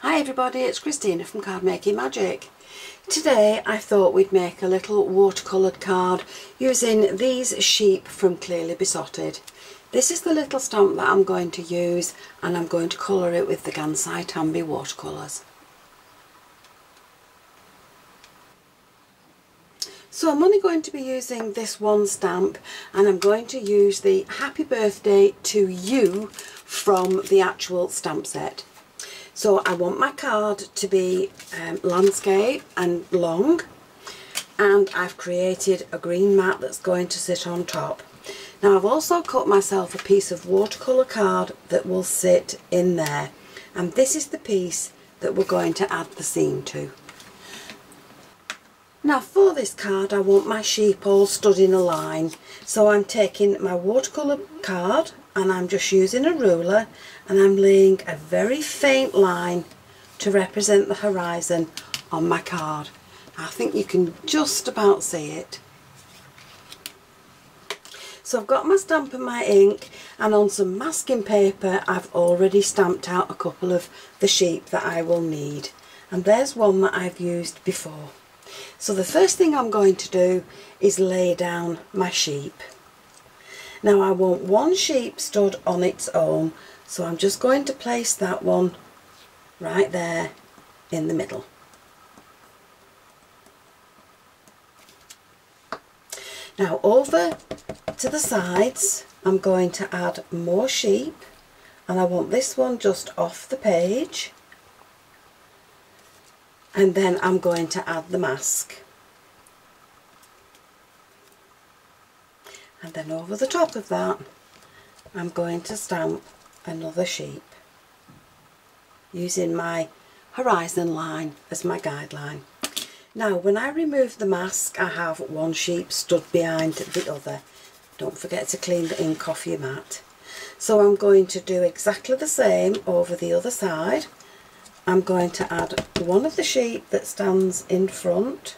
Hi everybody, it's Christina from Card Making Magic. Today I thought we'd make a little watercoloured card using these sheep from Clearly Besotted. This is the little stamp that I'm going to use, and I'm going to colour it with the Gansai Tambi watercolours. So I'm only going to be using this one stamp, and I'm going to use the Happy Birthday to You from the actual stamp set. So I want my card to be landscape and long, and I've created a green mat that's going to sit on top. Now I've also cut myself a piece of watercolour card that will sit in there, and this is the piece that we're going to add the scene to. Now for this card I want my sheep all stood in a line, so I'm taking my watercolour card and I'm just using a ruler and I'm laying a very faint line to represent the horizon on my card. I think you can just about see it. So I've got my stamp and my ink, and on some masking paper I've already stamped out a couple of the sheep that I will need, and there's one that I've used before. So the first thing I'm going to do is lay down my sheep. Now I want one sheep stood on its own, so I'm just going to place that one right there in the middle. Now over to the sides I'm going to add more sheep, and I want this one just off the page. And then I'm going to add the mask. And then over the top of that I'm going to stamp another sheep using my horizon line as my guideline. Now when I remove the mask I have one sheep stood behind the other. Don't forget to clean the ink off your mat. So I'm going to do exactly the same over the other side. I'm going to add one of the sheep that stands in front,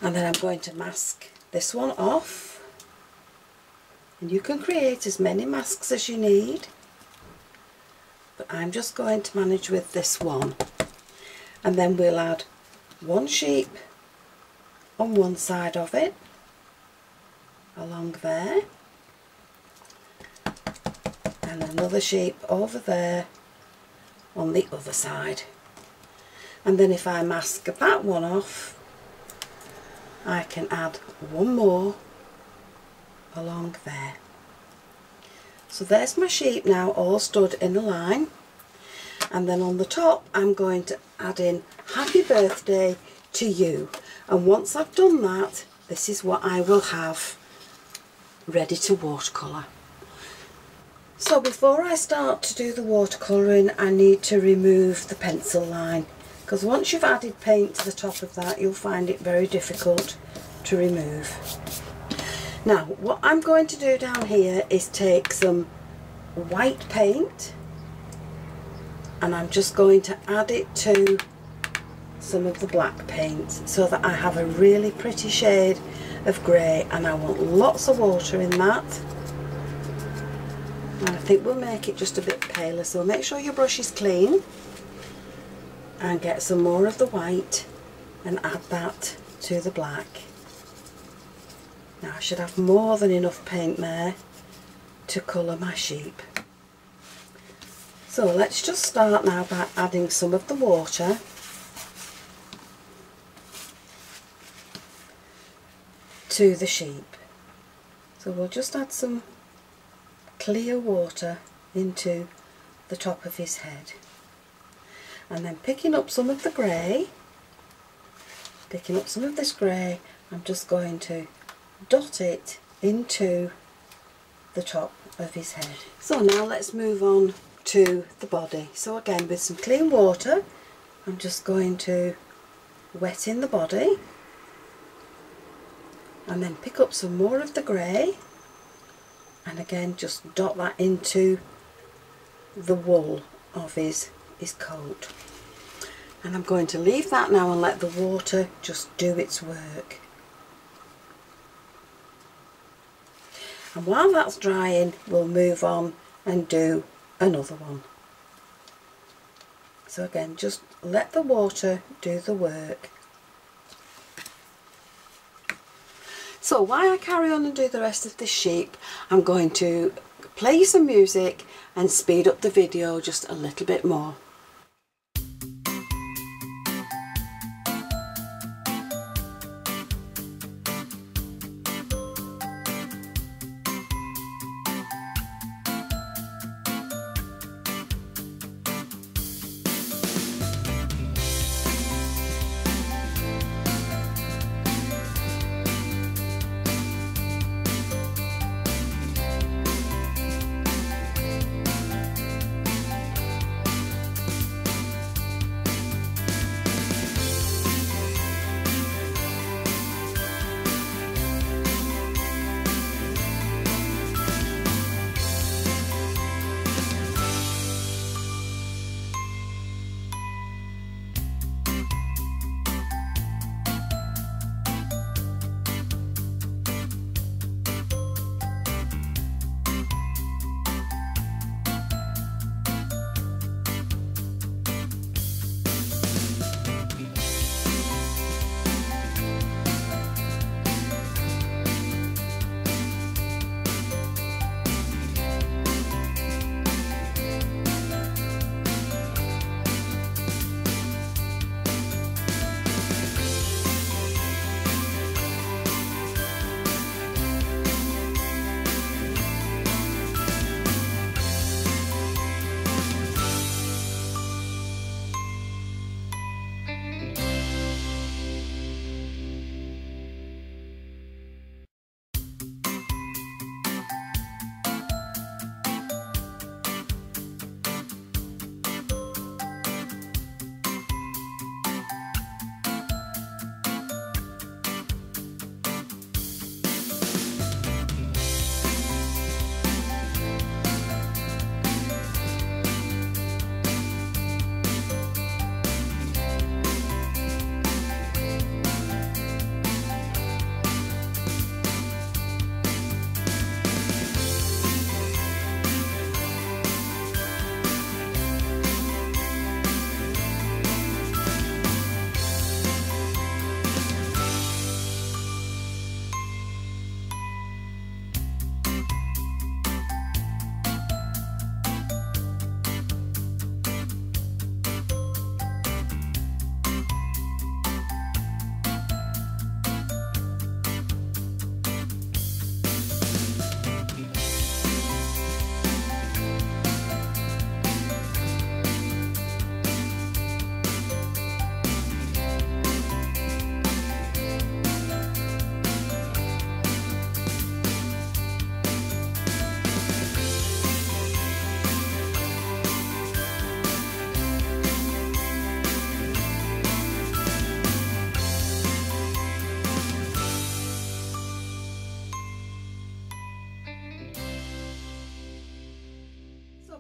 and then I'm going to mask this one off, and you can create as many masks as you need, but I'm just going to manage with this one. And then we'll add one sheep on one side of it along there, and another sheep over there on the other side. And then if I mask that one off I can add one more along there. So there's my sheep now all stood in a line, and then on the top I'm going to add in Happy Birthday to You, and once I've done that this is what I will have ready to watercolour. So before I start to do the watercolouring I need to remove the pencil line, because once you've added paint to the top of that you'll find it very difficult to remove. Now what I'm going to do down here is take some white paint and I'm just going to add it to some of the black paint so that I have a really pretty shade of grey, and I want lots of water in that. And I think we'll make it just a bit paler, so make sure your brush is clean and get some more of the white and add that to the black. Now I should have more than enough paint there to colour my sheep. So let's just start now by adding some of the water to the sheep. So we'll just add some clear water into the top of his head, and then picking up some of the grey, picking up some of this grey, I'm just going to dot it into the top of his head. So now let's move on to the body. So again with some clean water I'm just going to wet in the body, and then pick up some more of the grey and again just dot that into the wool of his coat. And I'm going to leave that now and let the water just do its work. And while that's drying we'll move on and do another one. So again, just let the water do the work. So while I carry on and do the rest of this sheep, I'm going to play some music and speed up the video just a little bit more.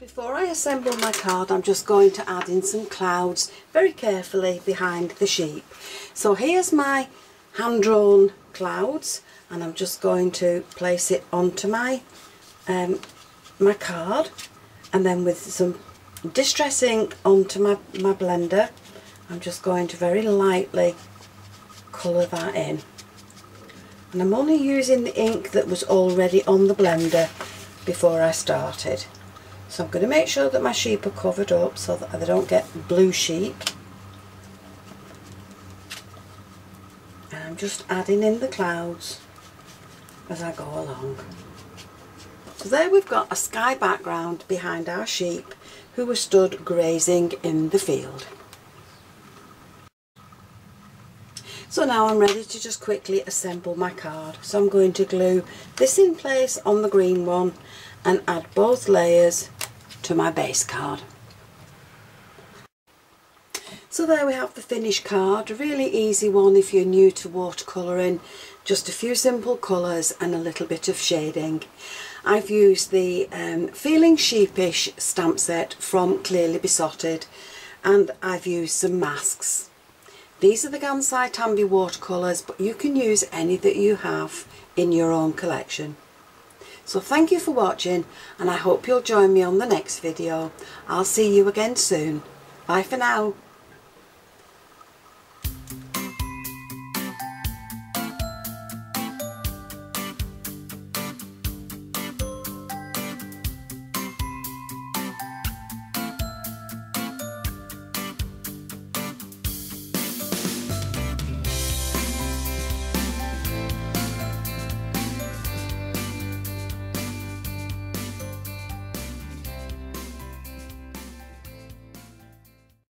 Before I assemble my card, I'm just going to add in some clouds very carefully behind the sheep. So here's my hand-drawn clouds, and I'm just going to place it onto my my card, and then with some distress ink onto my blender, I'm just going to very lightly colour that in. And I'm only using the ink that was already on the blender before I started. So I'm going to make sure that my sheep are covered up so that they don't get blue sheep. And I'm just adding in the clouds as I go along. So there we've got a sky background behind our sheep who were stood grazing in the field. So now I'm ready to just quickly assemble my card. So I'm going to glue this in place on the green one and add both layers to my base card. So there we have the finished card, a really easy one if you're new to watercolouring, just a few simple colours and a little bit of shading. I've used the Feeling Sheepish stamp set from Clearly Besotted, and I've used some masks. These are the Gansai Tambi watercolours, but you can use any that you have in your own collection. So thank you for watching, and I hope you'll join me on the next video. I'll see you again soon. Bye for now.